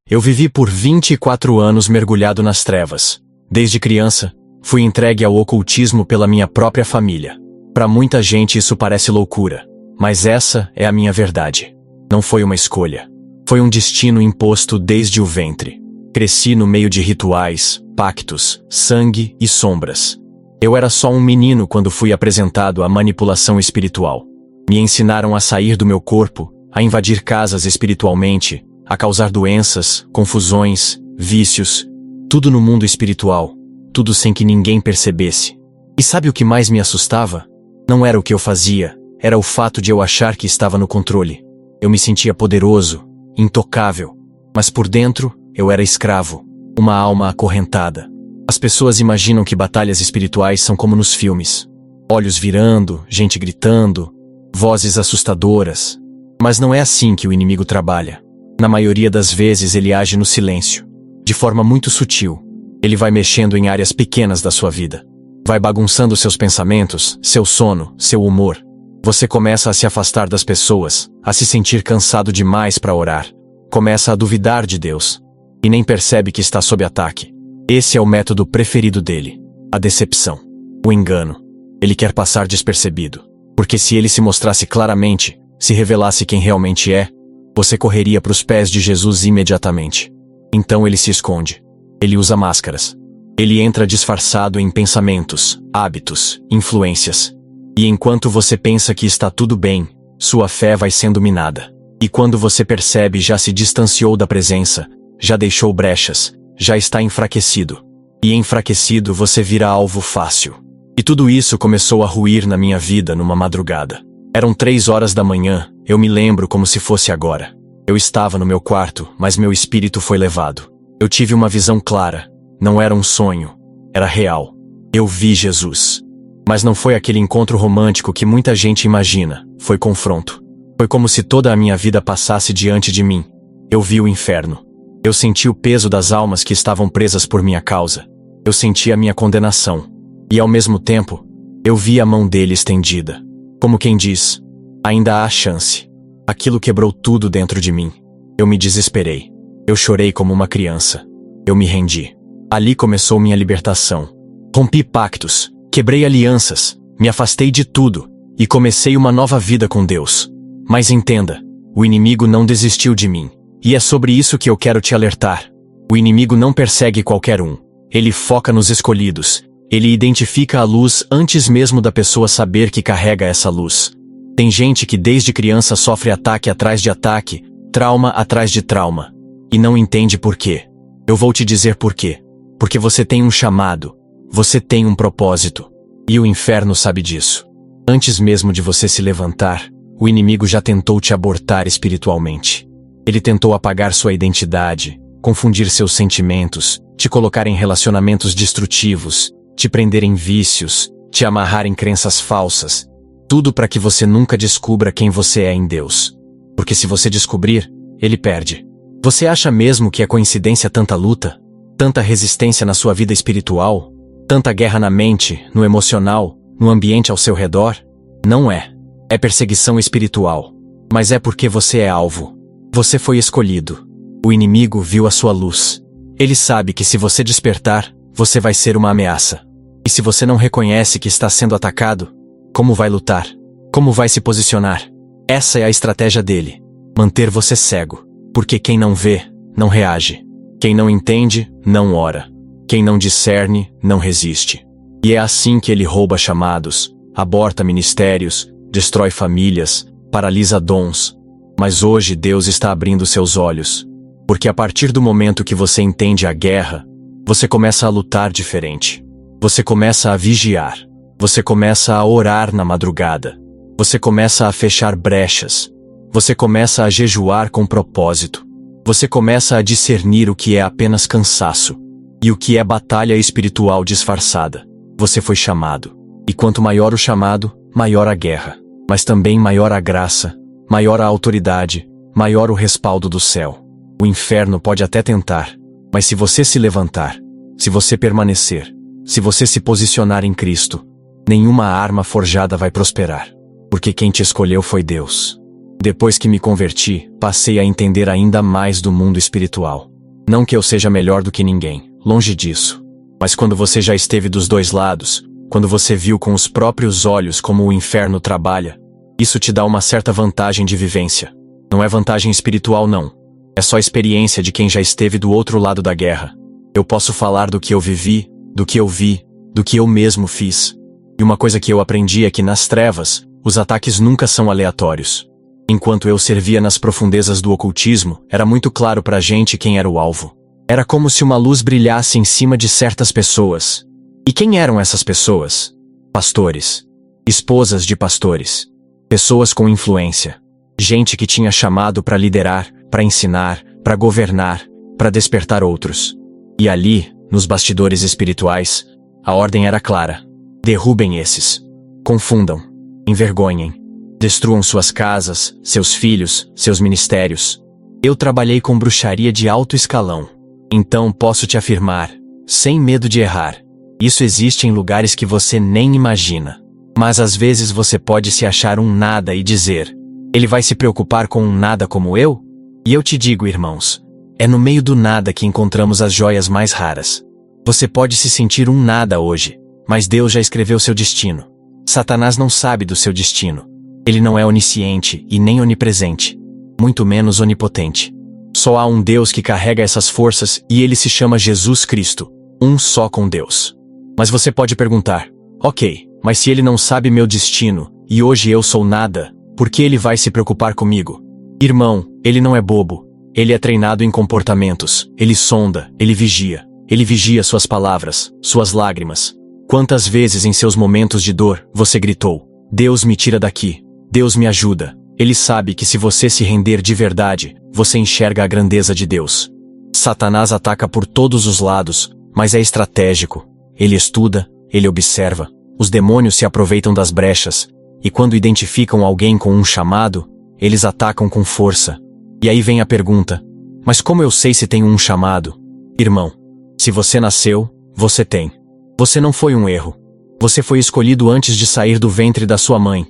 Eu vivi por 24 anos mergulhado nas trevas. Desde criança, fui entregue ao ocultismo pela minha própria família. Para muita gente isso parece loucura, mas essa é a minha verdade. Não foi uma escolha. Foi um destino imposto desde o ventre. Cresci no meio de rituais, pactos, sangue e sombras. Eu era só um menino quando fui apresentado à manipulação espiritual. Me ensinaram a sair do meu corpo, a invadir casas espiritualmente, a causar doenças, confusões, vícios, tudo no mundo espiritual, tudo sem que ninguém percebesse. E sabe o que mais me assustava? Não era o que eu fazia, era o fato de eu achar que estava no controle. Eu me sentia poderoso, intocável, mas por dentro eu era escravo, uma alma acorrentada. As pessoas imaginam que batalhas espirituais são como nos filmes. Olhos virando, gente gritando, vozes assustadoras. Mas não é assim que o inimigo trabalha. Na maioria das vezes ele age no silêncio, de forma muito sutil. Ele vai mexendo em áreas pequenas da sua vida. Vai bagunçando seus pensamentos, seu sono, seu humor. Você começa a se afastar das pessoas, a se sentir cansado demais para orar. Começa a duvidar de Deus. E nem percebe que está sob ataque. Esse é o método preferido dele. A decepção. O engano. Ele quer passar despercebido. Porque se ele se mostrasse claramente, se revelasse quem realmente é, você correria para os pés de Jesus imediatamente. Então ele se esconde. Ele usa máscaras. Ele entra disfarçado em pensamentos, hábitos, influências. E enquanto você pensa que está tudo bem, sua fé vai sendo minada. E quando você percebe, já se distanciou da presença, já deixou brechas, já está enfraquecido. E enfraquecido você vira alvo fácil. E tudo isso começou a ruir na minha vida numa madrugada. Eram 3 horas da manhã, eu me lembro como se fosse agora. Eu estava no meu quarto, mas meu espírito foi levado. Eu tive uma visão clara. Não era um sonho, era real. Eu vi Jesus. Mas não foi aquele encontro romântico que muita gente imagina, foi confronto. Foi como se toda a minha vida passasse diante de mim. Eu vi o inferno. Eu senti o peso das almas que estavam presas por minha causa. Eu senti a minha condenação. E ao mesmo tempo, eu vi a mão dele estendida. Como quem diz, ainda há chance. Aquilo quebrou tudo dentro de mim. Eu me desesperei. Eu chorei como uma criança. Eu me rendi. Ali começou minha libertação. Rompi pactos, quebrei alianças, me afastei de tudo e comecei uma nova vida com Deus. Mas entenda, o inimigo não desistiu de mim. E é sobre isso que eu quero te alertar. O inimigo não persegue qualquer um. Ele foca nos escolhidos. Ele identifica a luz antes mesmo da pessoa saber que carrega essa luz. Tem gente que desde criança sofre ataque atrás de ataque, trauma atrás de trauma. E não entende por quê. Eu vou te dizer por quê. Porque você tem um chamado. Você tem um propósito. E o inferno sabe disso. Antes mesmo de você se levantar, o inimigo já tentou te abortar espiritualmente. Ele tentou apagar sua identidade, confundir seus sentimentos, te colocar em relacionamentos destrutivos, te prender em vícios, te amarrar em crenças falsas. Tudo para que você nunca descubra quem você é em Deus. Porque se você descobrir, ele perde. Você acha mesmo que é coincidência tanta luta? Tanta resistência na sua vida espiritual? Tanta guerra na mente, no emocional, no ambiente ao seu redor? Não é. É perseguição espiritual. Mas é porque você é alvo. Você foi escolhido. O inimigo viu a sua luz. Ele sabe que se você despertar, você vai ser uma ameaça. E se você não reconhece que está sendo atacado, como vai lutar? Como vai se posicionar? Essa é a estratégia dele. Manter você cego. Porque quem não vê, não reage. Quem não entende, não ora. Quem não discerne, não resiste. E é assim que ele rouba chamados, aborta ministérios, destrói famílias, paralisa dons. Mas hoje Deus está abrindo seus olhos. Porque a partir do momento que você entende a guerra, você começa a lutar diferente. Você começa a vigiar. Você começa a orar na madrugada. Você começa a fechar brechas. Você começa a jejuar com propósito. Você começa a discernir o que é apenas cansaço e o que é batalha espiritual disfarçada. Você foi chamado. E quanto maior o chamado, maior a guerra. Mas também maior a graça, maior a autoridade, maior o respaldo do céu. O inferno pode até tentar, mas se você se levantar, se você permanecer, se você se posicionar em Cristo, nenhuma arma forjada vai prosperar. Porque quem te escolheu foi Deus. Depois que me converti, passei a entender ainda mais do mundo espiritual. Não que eu seja melhor do que ninguém, longe disso. Mas quando você já esteve dos dois lados, quando você viu com os próprios olhos como o inferno trabalha, isso te dá uma certa vantagem de vivência. Não é vantagem espiritual, não. É só experiência de quem já esteve do outro lado da guerra. Eu posso falar do que eu vivi, do que eu vi, do que eu mesmo fiz. E uma coisa que eu aprendi é que nas trevas, os ataques nunca são aleatórios. Enquanto eu servia nas profundezas do ocultismo, era muito claro pra gente quem era o alvo. Era como se uma luz brilhasse em cima de certas pessoas. E quem eram essas pessoas? Pastores. Esposas de pastores. Pessoas com influência. Gente que tinha chamado pra liderar, pra ensinar, pra governar, pra despertar outros. E ali, nos bastidores espirituais, a ordem era clara. Derrubem esses. Confundam. Envergonhem. Destruam suas casas, seus filhos, seus ministérios. Eu trabalhei com bruxaria de alto escalão. Então posso te afirmar, sem medo de errar, isso existe em lugares que você nem imagina. Mas às vezes você pode se achar um nada e dizer, ele vai se preocupar com um nada como eu? E eu te digo, irmãos, é no meio do nada que encontramos as joias mais raras. Você pode se sentir um nada hoje, mas Deus já escreveu seu destino. Satanás não sabe do seu destino. Ele não é onisciente e nem onipresente, muito menos onipotente. Só há um Deus que carrega essas forças e ele se chama Jesus Cristo, um só com Deus. Mas você pode perguntar, ok, mas se ele não sabe meu destino, e hoje eu sou nada, por que ele vai se preocupar comigo? Irmão, ele não é bobo, ele é treinado em comportamentos, ele sonda, ele vigia suas palavras, suas lágrimas. Quantas vezes em seus momentos de dor, você gritou, Deus me tira daqui, Deus me ajuda. Ele sabe que se você se render de verdade, você enxerga a grandeza de Deus. Satanás ataca por todos os lados, mas é estratégico. Ele estuda, ele observa. Os demônios se aproveitam das brechas, e quando identificam alguém com um chamado, eles atacam com força. E aí vem a pergunta, mas como eu sei se tenho um chamado? Irmão, se você nasceu, você tem. Você não foi um erro. Você foi escolhido antes de sair do ventre da sua mãe.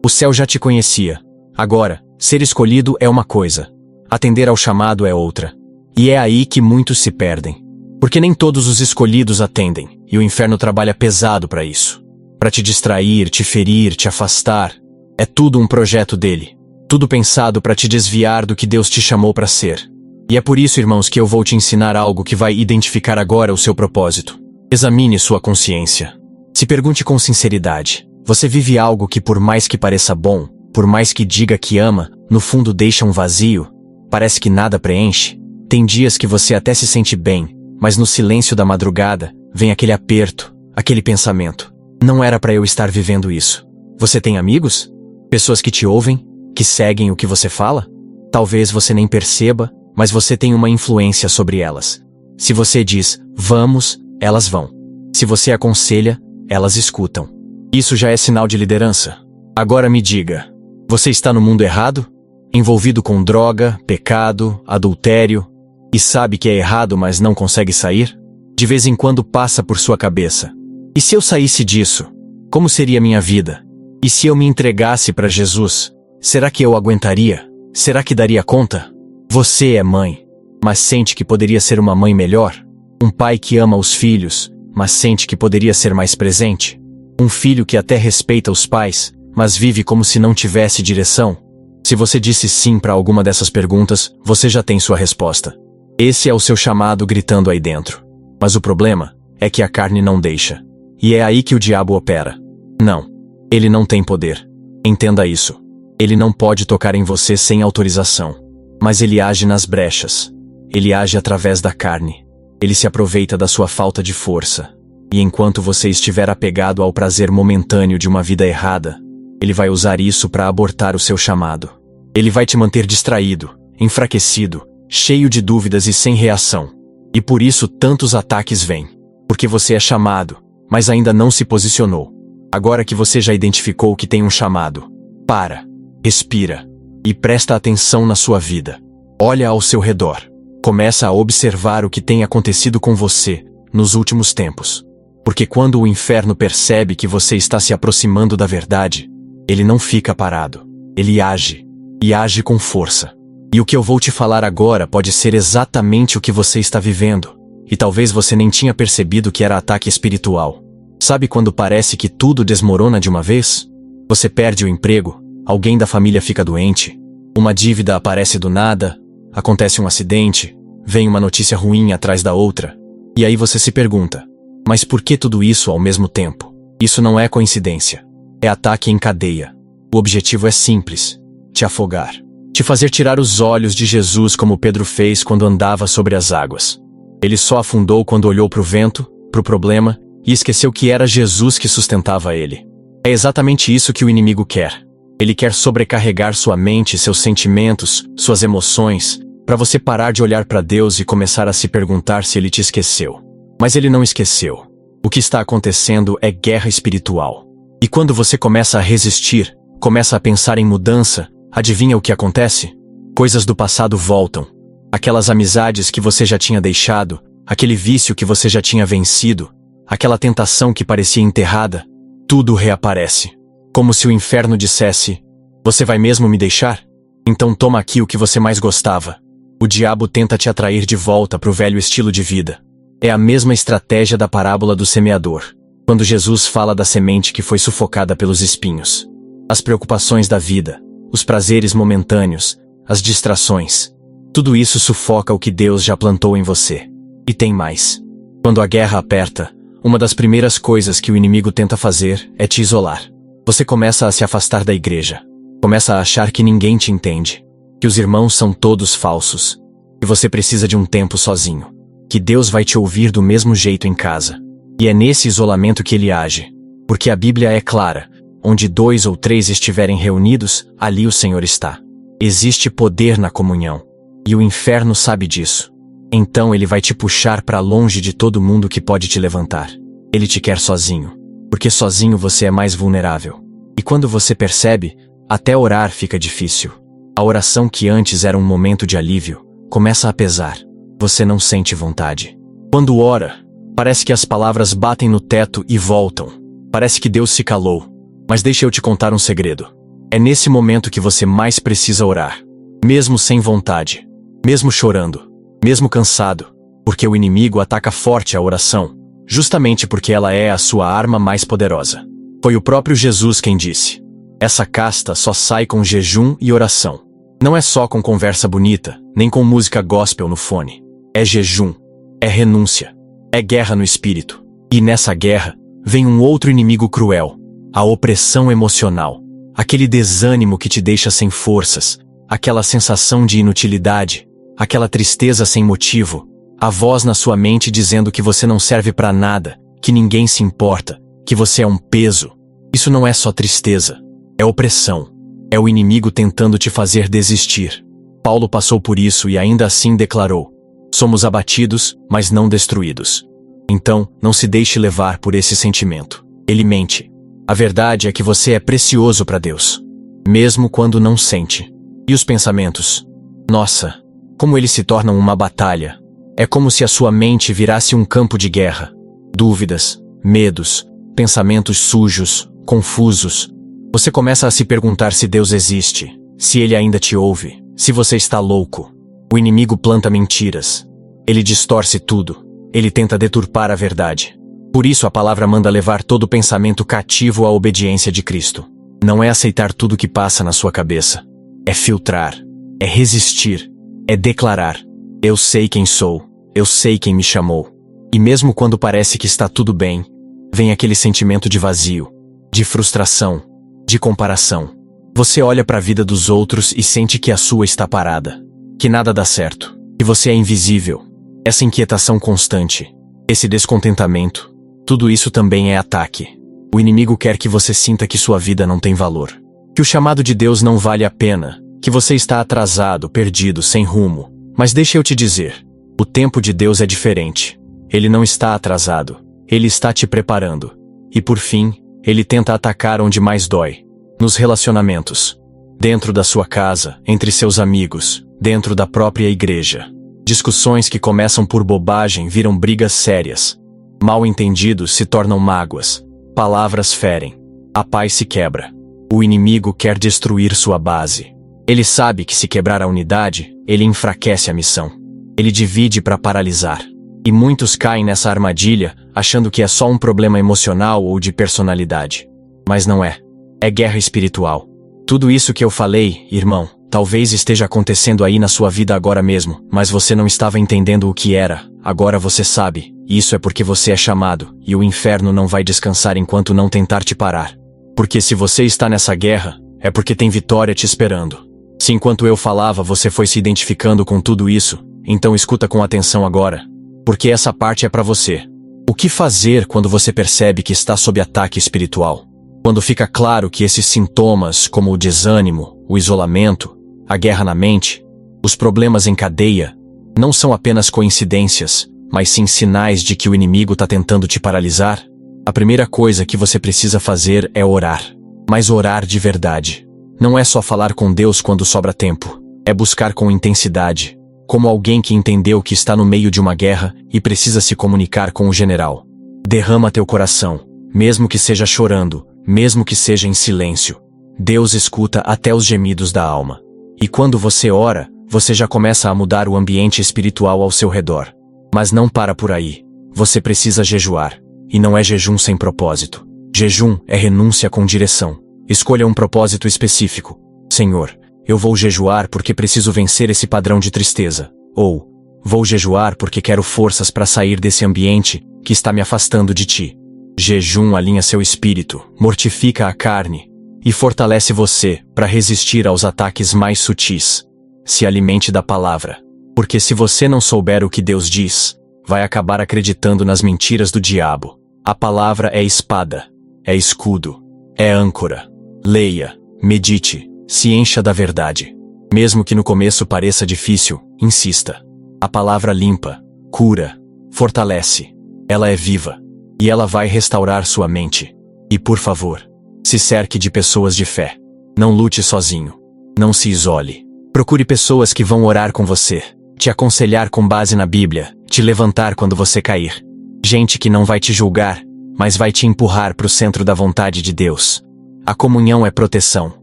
O céu já te conhecia. Agora, ser escolhido é uma coisa. Atender ao chamado é outra. E é aí que muitos se perdem. Porque nem todos os escolhidos atendem, e o inferno trabalha pesado para isso. Para te distrair, te ferir, te afastar. É tudo um projeto dele. Tudo pensado para te desviar do que Deus te chamou para ser. E é por isso, irmãos, que eu vou te ensinar algo que vai identificar agora o seu propósito. Examine sua consciência. Se pergunte com sinceridade. Você vive algo que por mais que pareça bom, por mais que diga que ama, no fundo deixa um vazio? Parece que nada preenche? Tem dias que você até se sente bem, mas no silêncio da madrugada, vem aquele aperto, aquele pensamento. Não era para eu estar vivendo isso. Você tem amigos? Pessoas que te ouvem? Que seguem o que você fala? Talvez você nem perceba, mas você tem uma influência sobre elas. Se você diz, vamos, elas vão. Se você aconselha, elas escutam. Isso já é sinal de liderança. Agora me diga, você está no mundo errado? Envolvido com droga, pecado, adultério, e sabe que é errado, mas não consegue sair? De vez em quando passa por sua cabeça. E se eu saísse disso? Como seria minha vida? E se eu me entregasse para Jesus? Será que eu aguentaria? Será que daria conta? Você é mãe, mas sente que poderia ser uma mãe melhor? Um pai que ama os filhos, mas sente que poderia ser mais presente? Um filho que até respeita os pais, mas vive como se não tivesse direção? Se você disse sim para alguma dessas perguntas, você já tem sua resposta. Esse é o seu chamado gritando aí dentro. Mas o problema é que a carne não deixa. E é aí que o diabo opera. Não. Ele não tem poder. Entenda isso. Ele não pode tocar em você sem autorização. Mas ele age nas brechas. Ele age através da carne. Ele se aproveita da sua falta de força. E enquanto você estiver apegado ao prazer momentâneo de uma vida errada, ele vai usar isso para abortar o seu chamado. Ele vai te manter distraído, enfraquecido, cheio de dúvidas e sem reação. E por isso tantos ataques vêm. Porque você é chamado, mas ainda não se posicionou. Agora que você já identificou que tem um chamado, para, respira e presta atenção na sua vida. Olha ao seu redor. Começa a observar o que tem acontecido com você nos últimos tempos. Porque quando o inferno percebe que você está se aproximando da verdade, ele não fica parado. Ele age. E age com força. E o que eu vou te falar agora pode ser exatamente o que você está vivendo. E talvez você nem tinha percebido que era ataque espiritual. Sabe quando parece que tudo desmorona de uma vez? Você perde o emprego, alguém da família fica doente, uma dívida aparece do nada, acontece um acidente, vem uma notícia ruim atrás da outra. E aí você se pergunta, mas por que tudo isso ao mesmo tempo? Isso não é coincidência. É ataque em cadeia. O objetivo é simples: te afogar. Te fazer tirar os olhos de Jesus como Pedro fez quando andava sobre as águas. Ele só afundou quando olhou para o vento, para o problema, e esqueceu que era Jesus que sustentava ele. É exatamente isso que o inimigo quer. Ele quer sobrecarregar sua mente, seus sentimentos, suas emoções, para você parar de olhar para Deus e começar a se perguntar se ele te esqueceu. Mas ele não esqueceu. O que está acontecendo é guerra espiritual. E quando você começa a resistir, começa a pensar em mudança, adivinha o que acontece? Coisas do passado voltam. Aquelas amizades que você já tinha deixado, aquele vício que você já tinha vencido, aquela tentação que parecia enterrada, tudo reaparece. Como se o inferno dissesse: você vai mesmo me deixar? Então toma aqui o que você mais gostava. O diabo tenta te atrair de volta para o velho estilo de vida. É a mesma estratégia da parábola do semeador, quando Jesus fala da semente que foi sufocada pelos espinhos. As preocupações da vida, os prazeres momentâneos, as distrações. Tudo isso sufoca o que Deus já plantou em você. E tem mais. Quando a guerra aperta, uma das primeiras coisas que o inimigo tenta fazer é te isolar. Você começa a se afastar da igreja. Começa a achar que ninguém te entende. Que os irmãos são todos falsos. Que você precisa de um tempo sozinho. Que Deus vai te ouvir do mesmo jeito em casa. E é nesse isolamento que ele age. Porque a Bíblia é clara. Onde 2 ou 3 estiverem reunidos, ali o Senhor está. Existe poder na comunhão. E o inferno sabe disso. Então ele vai te puxar para longe de todo mundo que pode te levantar. Ele te quer sozinho. Porque sozinho você é mais vulnerável. E quando você percebe, até orar fica difícil. A oração que antes era um momento de alívio, começa a pesar. Você não sente vontade. Quando ora, parece que as palavras batem no teto e voltam. Parece que Deus se calou. Mas deixa eu te contar um segredo. É nesse momento que você mais precisa orar. Mesmo sem vontade. Mesmo chorando. Mesmo cansado. Porque o inimigo ataca forte a oração. Justamente porque ela é a sua arma mais poderosa. Foi o próprio Jesus quem disse: essa casta só sai com jejum e oração. Não é só com conversa bonita, nem com música gospel no fone. É jejum. É renúncia. É guerra no espírito. E nessa guerra, vem um outro inimigo cruel. A opressão emocional. Aquele desânimo que te deixa sem forças. Aquela sensação de inutilidade. Aquela tristeza sem motivo. A voz na sua mente dizendo que você não serve para nada, que ninguém se importa, que você é um peso. Isso não é só tristeza. É opressão. É o inimigo tentando te fazer desistir. Paulo passou por isso e ainda assim declarou: somos abatidos, mas não destruídos. Então, não se deixe levar por esse sentimento. Ele mente. A verdade é que você é precioso para Deus. Mesmo quando não sente. E os pensamentos? Nossa, como eles se tornam uma batalha. É como se a sua mente virasse um campo de guerra. Dúvidas, medos, pensamentos sujos, confusos. Você começa a se perguntar se Deus existe, se Ele ainda te ouve, se você está louco. O inimigo planta mentiras. Ele distorce tudo. Ele tenta deturpar a verdade. Por isso a palavra manda levar todo pensamento cativo à obediência de Cristo. Não é aceitar tudo que passa na sua cabeça. É filtrar. É resistir. É declarar: eu sei quem sou. Eu sei quem me chamou. E mesmo quando parece que está tudo bem, vem aquele sentimento de vazio, de frustração, de comparação. Você olha para a vida dos outros e sente que a sua está parada, que nada dá certo, que você é invisível. Essa inquietação constante, esse descontentamento, tudo isso também é ataque. O inimigo quer que você sinta que sua vida não tem valor, que o chamado de Deus não vale a pena, que você está atrasado, perdido, sem rumo. Mas deixa eu te dizer, o tempo de Deus é diferente. Ele não está atrasado. Ele está te preparando. E por fim, ele tenta atacar onde mais dói. Nos relacionamentos. Dentro da sua casa, entre seus amigos, dentro da própria igreja. Discussões que começam por bobagem viram brigas sérias. Mal entendidos se tornam mágoas. Palavras ferem. A paz se quebra. O inimigo quer destruir sua base. Ele sabe que se quebrar a unidade, ele enfraquece a missão. Ele divide para paralisar. E muitos caem nessa armadilha, achando que é só um problema emocional ou de personalidade. Mas não é. É guerra espiritual. Tudo isso que eu falei, irmão, talvez esteja acontecendo aí na sua vida agora mesmo, mas você não estava entendendo o que era. Agora você sabe. Isso é porque você é chamado, e o inferno não vai descansar enquanto não tentar te parar. Porque se você está nessa guerra, é porque tem vitória te esperando. Se enquanto eu falava você foi se identificando com tudo isso, então escuta com atenção agora. Porque essa parte é para você. O que fazer quando você percebe que está sob ataque espiritual? Quando fica claro que esses sintomas, como o desânimo, o isolamento, a guerra na mente, os problemas em cadeia, não são apenas coincidências, mas sim sinais de que o inimigo está tentando te paralisar? A primeira coisa que você precisa fazer é orar. Mas orar de verdade. Não é só falar com Deus quando sobra tempo. É buscar com intensidade, como alguém que entendeu que está no meio de uma guerra e precisa se comunicar com o general. Derrama teu coração, mesmo que seja chorando, mesmo que seja em silêncio. Deus escuta até os gemidos da alma. E quando você ora, você já começa a mudar o ambiente espiritual ao seu redor. Mas não para por aí. Você precisa jejuar. E não é jejum sem propósito. Jejum é renúncia com direção. Escolha um propósito específico. Senhor, eu vou jejuar porque preciso vencer esse padrão de tristeza. Ou, vou jejuar porque quero forças para sair desse ambiente que está me afastando de ti. Jejum alinha seu espírito, mortifica a carne e fortalece você para resistir aos ataques mais sutis. Se alimente da palavra, porque se você não souber o que Deus diz, vai acabar acreditando nas mentiras do diabo. A palavra é espada, é escudo, é âncora. Leia, medite, se encha da verdade. Mesmo que no começo pareça difícil, insista. A palavra limpa, cura, fortalece. Ela é viva. E ela vai restaurar sua mente. E por favor, se cerque de pessoas de fé. Não lute sozinho. Não se isole. Procure pessoas que vão orar com você, te aconselhar com base na Bíblia, te levantar quando você cair. Gente que não vai te julgar, mas vai te empurrar para o centro da vontade de Deus. A comunhão é proteção.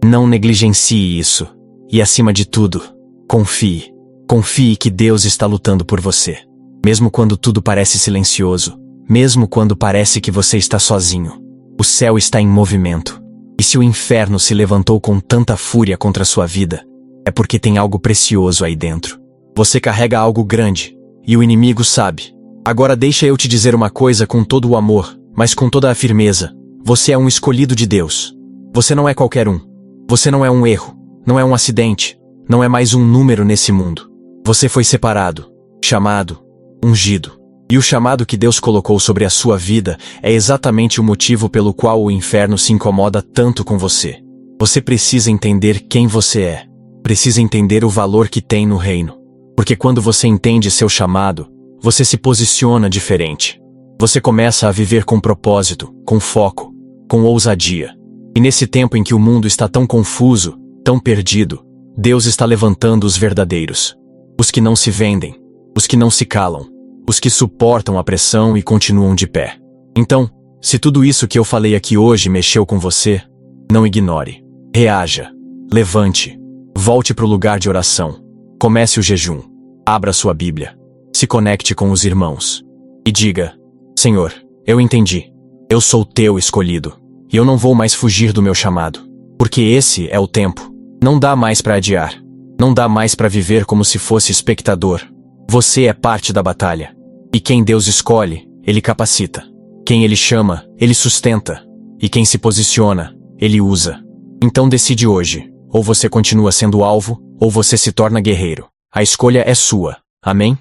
Não negligencie isso. E acima de tudo, confie. Confie que Deus está lutando por você. Mesmo quando tudo parece silencioso. Mesmo quando parece que você está sozinho. O céu está em movimento. E se o inferno se levantou com tanta fúria contra a sua vida, é porque tem algo precioso aí dentro. Você carrega algo grande. E o inimigo sabe. Agora deixa eu te dizer uma coisa com todo o amor, mas com toda a firmeza. Você é um escolhido de Deus. Você não é qualquer um. Você não é um erro. Não é um acidente. Não é mais um número nesse mundo. Você foi separado, chamado, ungido. E o chamado que Deus colocou sobre a sua vida é exatamente o motivo pelo qual o inferno se incomoda tanto com você. Você precisa entender quem você é. Precisa entender o valor que tem no reino. Porque quando você entende seu chamado, você se posiciona diferente. Você começa a viver com propósito, com foco, com ousadia. E nesse tempo em que o mundo está tão confuso, tão perdido, Deus está levantando os verdadeiros. Os que não se vendem, os que não se calam, os que suportam a pressão e continuam de pé. Então, se tudo isso que eu falei aqui hoje mexeu com você, não ignore. Reaja. Levante. Volte para o lugar de oração. Comece o jejum. Abra sua Bíblia. Se conecte com os irmãos. E diga: Senhor, eu entendi. Eu sou teu escolhido. E eu não vou mais fugir do meu chamado. Porque esse é o tempo. Não dá mais para adiar. Não dá mais para viver como se fosse espectador. Você é parte da batalha. E quem Deus escolhe, Ele capacita. Quem Ele chama, Ele sustenta. E quem se posiciona, Ele usa. Então decide hoje. Ou você continua sendo alvo, ou você se torna guerreiro. A escolha é sua. Amém?